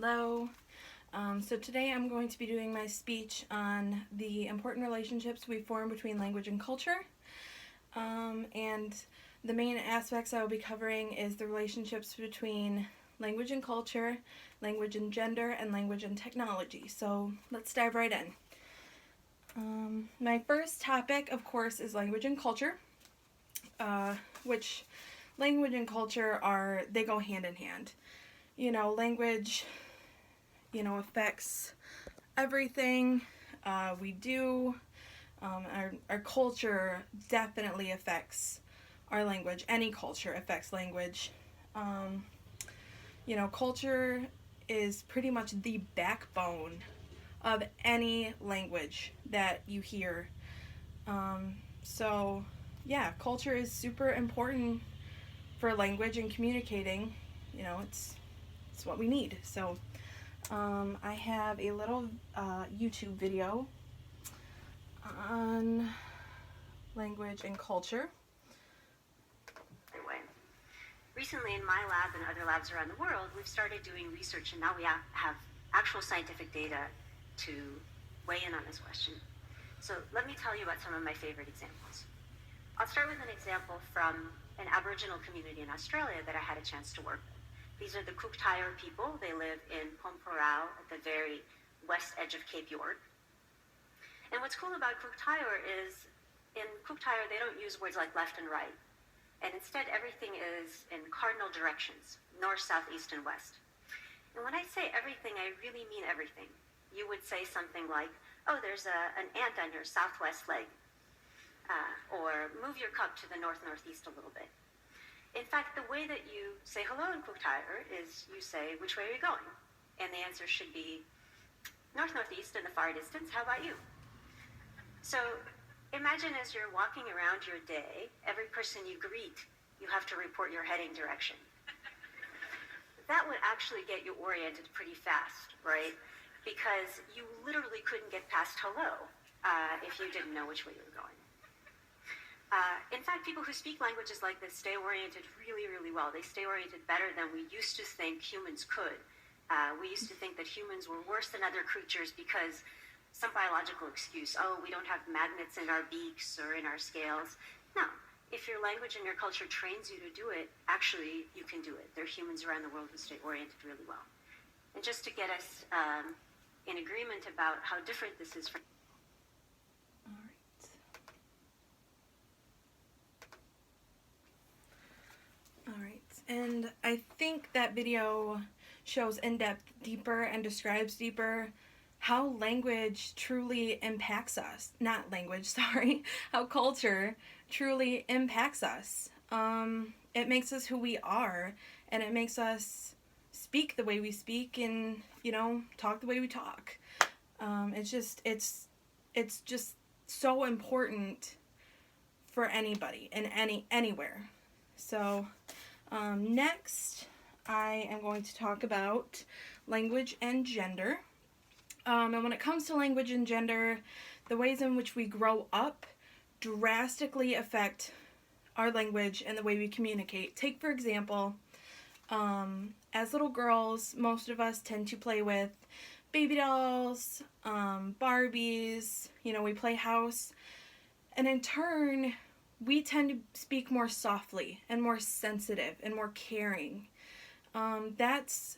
Hello. So today I'm going to be doing my speech on the important relationships we form between language and culture. And the main aspects I will be covering is the relationships between language and culture, language and gender, and language and technology. So let's dive right in. My first topic, of course, is language and culture, which language and culture they go hand in hand. Language affects everything we do. Our culture definitely affects our language. Any culture affects language. Culture is pretty much the backbone of any language that you hear. Culture is super important for language and communicating. It's what we need. So I have a little YouTube video on language and culture. Recently in my lab and other labs around the world, we've started doing research, and now we have actual scientific data to weigh in on this question. So let me tell you about some of my favorite examples. I'll start with an example from an Aboriginal community in Australia that I had a chance to work with. These are the Cook Thaayorre people. They live in Pomporao at the very west edge of Cape York. And what's cool about Cook Thaayorre is in Cook Thaayorre they don't use words like left and right. And instead everything is in cardinal directions, north, south, east, and west. And when I say everything, I really mean everything. You would say something like, oh, there's an ant on your southwest leg. Or move your cup to the north-northeast a little bit. In fact, the way that you say hello in Cook Thaayorre is you say, which way are you going? And the answer should be north-northeast in the far distance. How about you? So imagine as you're walking around your day, every person you greet, you have to report your heading direction. That would actually get you oriented pretty fast, right? Because you literally couldn't get past hello if you didn't know which way you were going. In fact, people who speak languages like this stay oriented really, really well. They stay oriented better than we used to think humans could. We used to think that humans were worse than other creatures because some biological excuse, oh, we don't have magnets in our beaks or in our scales. No, if your language and your culture trains you to do it, actually you can do it. There are humans around the world who stay oriented really well. And just to get us in agreement about how different this is from And I think that video shows in depth deeper and describes deeper how language truly impacts us. Not language, sorry. How culture truly impacts us. It makes us who we are, and it makes us speak the way we speak and, talk the way we talk. It's just so important for anybody and anywhere. So next, I am going to talk about language and gender. And when it comes to language and gender, the ways in which we grow up drastically affect our language and the way we communicate. Take, for example, as little girls, most of us tend to play with baby dolls, Barbies, we play house. And in turn, we tend to speak more softly and more sensitive and more caring. That's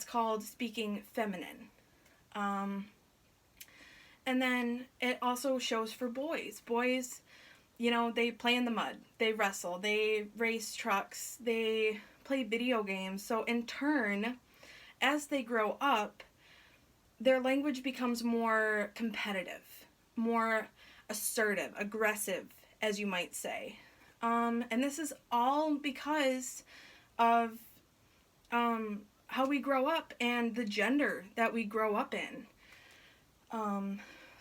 called speaking feminine. And then it also shows for boys. Boys, they play in the mud, they wrestle, they race trucks, they play video games. So in turn, as they grow up, their language becomes more competitive, more assertive, aggressive, as you might say. And this is all because of how we grow up and the gender that we grow up in.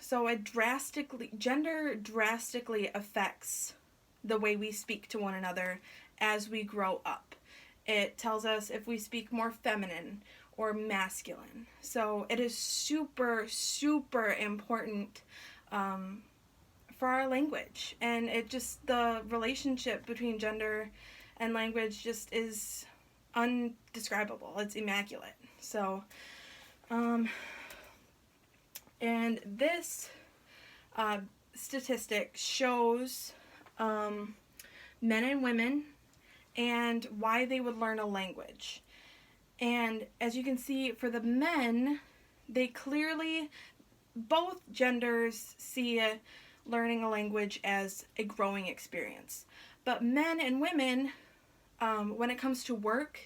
So gender drastically affects the way we speak to one another as we grow up. It tells us if we speak more feminine or masculine. So it is super, super important for our language. And the relationship between gender and language just is undescribable. It's immaculate. So, and this statistic shows men and women and why they would learn a language. And as you can see, for the men, they clearly, both genders see learning a language as a growing experience. But men and women, when it comes to work,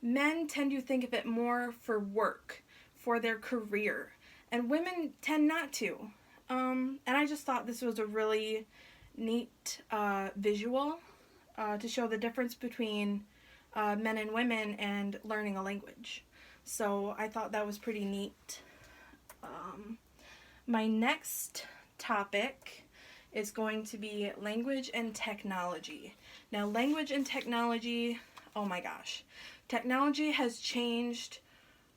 men tend to think of it more for work, for their career, and women tend not to. And I just thought this was a really neat visual to show the difference between men and women and learning a language. So I thought that was pretty neat. My next topic is going to be language and technology. Now, language and technology, oh my gosh. Technology has changed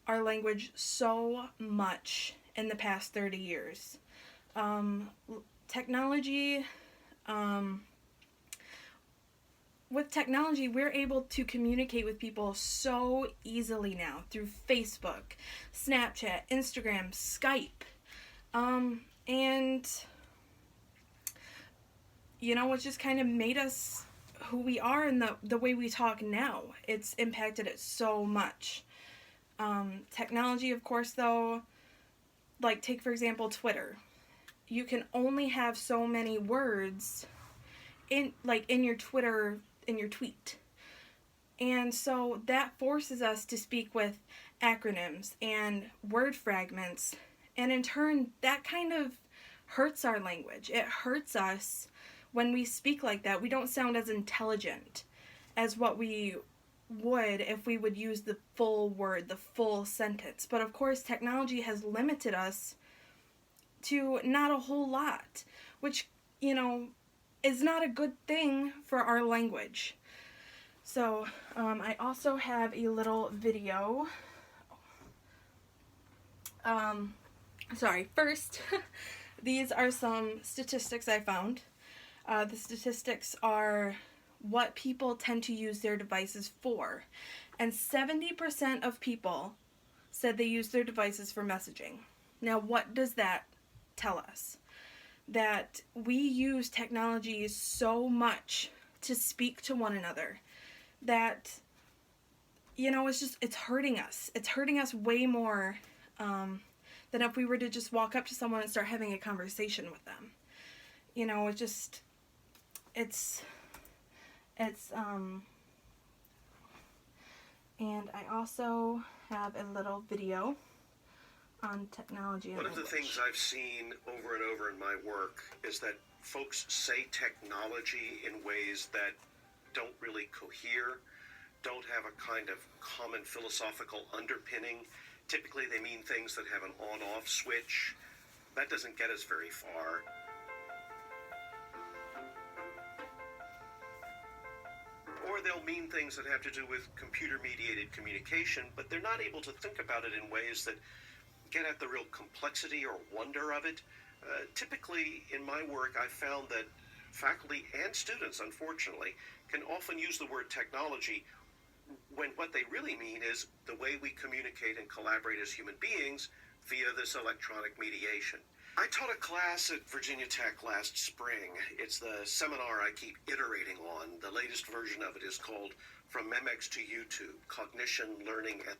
our language so much in the past 30 years. With technology, we're able to communicate with people so easily now through Facebook, Snapchat, Instagram, Skype. And, you know, it's just kind of made us who we are and the way we talk now. It's impacted it so much. Technology, of course, though, like take, for example, Twitter. You can only have so many words in your Twitter, in your tweet. And so that forces us to speak with acronyms and word fragments. And in turn, that kind of hurts our language. It hurts us when we speak like that. We don't sound as intelligent as what we would if we would use the full word, the full sentence. But of course, technology has limited us to not a whole lot, which, you know, is not a good thing for our language. So, I also have a little video. First, these are some statistics I found. The statistics are what people tend to use their devices for. And 70% of people said they use their devices for messaging. Now, what does that tell us? That we use technology so much to speak to one another that, you know, it's hurting us. It's hurting us way more than if we were to just walk up to someone and start having a conversation with them. You know, and I also have a little video on technology and One of the things I've seen over and over in my work is that folks say technology in ways that don't really cohere, don't have a kind of common philosophical underpinning. Typically they mean things that have an on-off switch. That doesn't get us very far. Or they'll mean things that have to do with computer-mediated communication, but they're not able to think about it in ways that get at the real complexity or wonder of it. Typically, in my work, I've found that faculty and students, unfortunately, can often use the word technology when what they really mean is the way we communicate and collaborate as human beings via this electronic mediation. I taught a class at Virginia Tech last spring. It's the seminar I keep iterating on. The latest version of it is called From Memex to YouTube, Cognition, Learning, and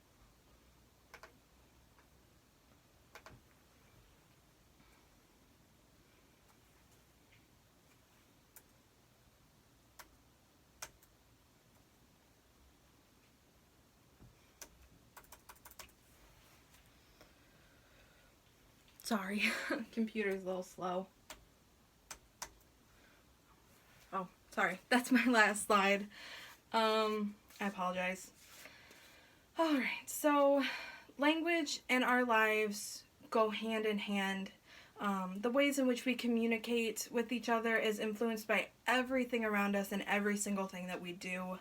Sorry, computer's a little slow. Oh, sorry, that's my last slide. I apologize. Alright, so language and our lives go hand in hand. The ways in which we communicate with each other is influenced by everything around us and every single thing that we do.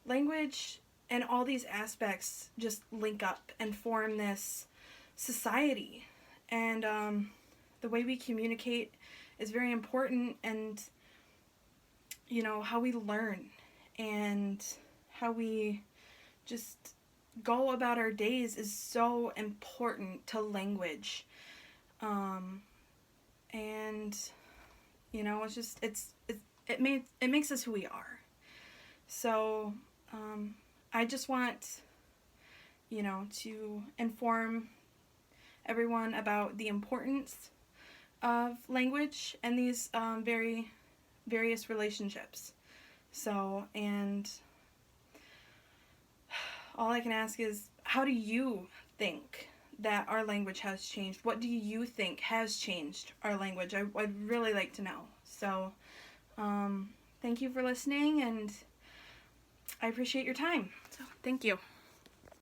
Language and all these aspects just link up and form this society, and the way we communicate is very important, and you know how we learn, and how we just go about our days is so important to language. And you know, it's just it makes us who we are. So I just want, you know, to inform everyone about the importance of language and these various relationships. So, and all I can ask is, how do you think that our language has changed? What do you think has changed our language? I'd really like to know. So, thank you for listening, and I appreciate your time. So, thank you.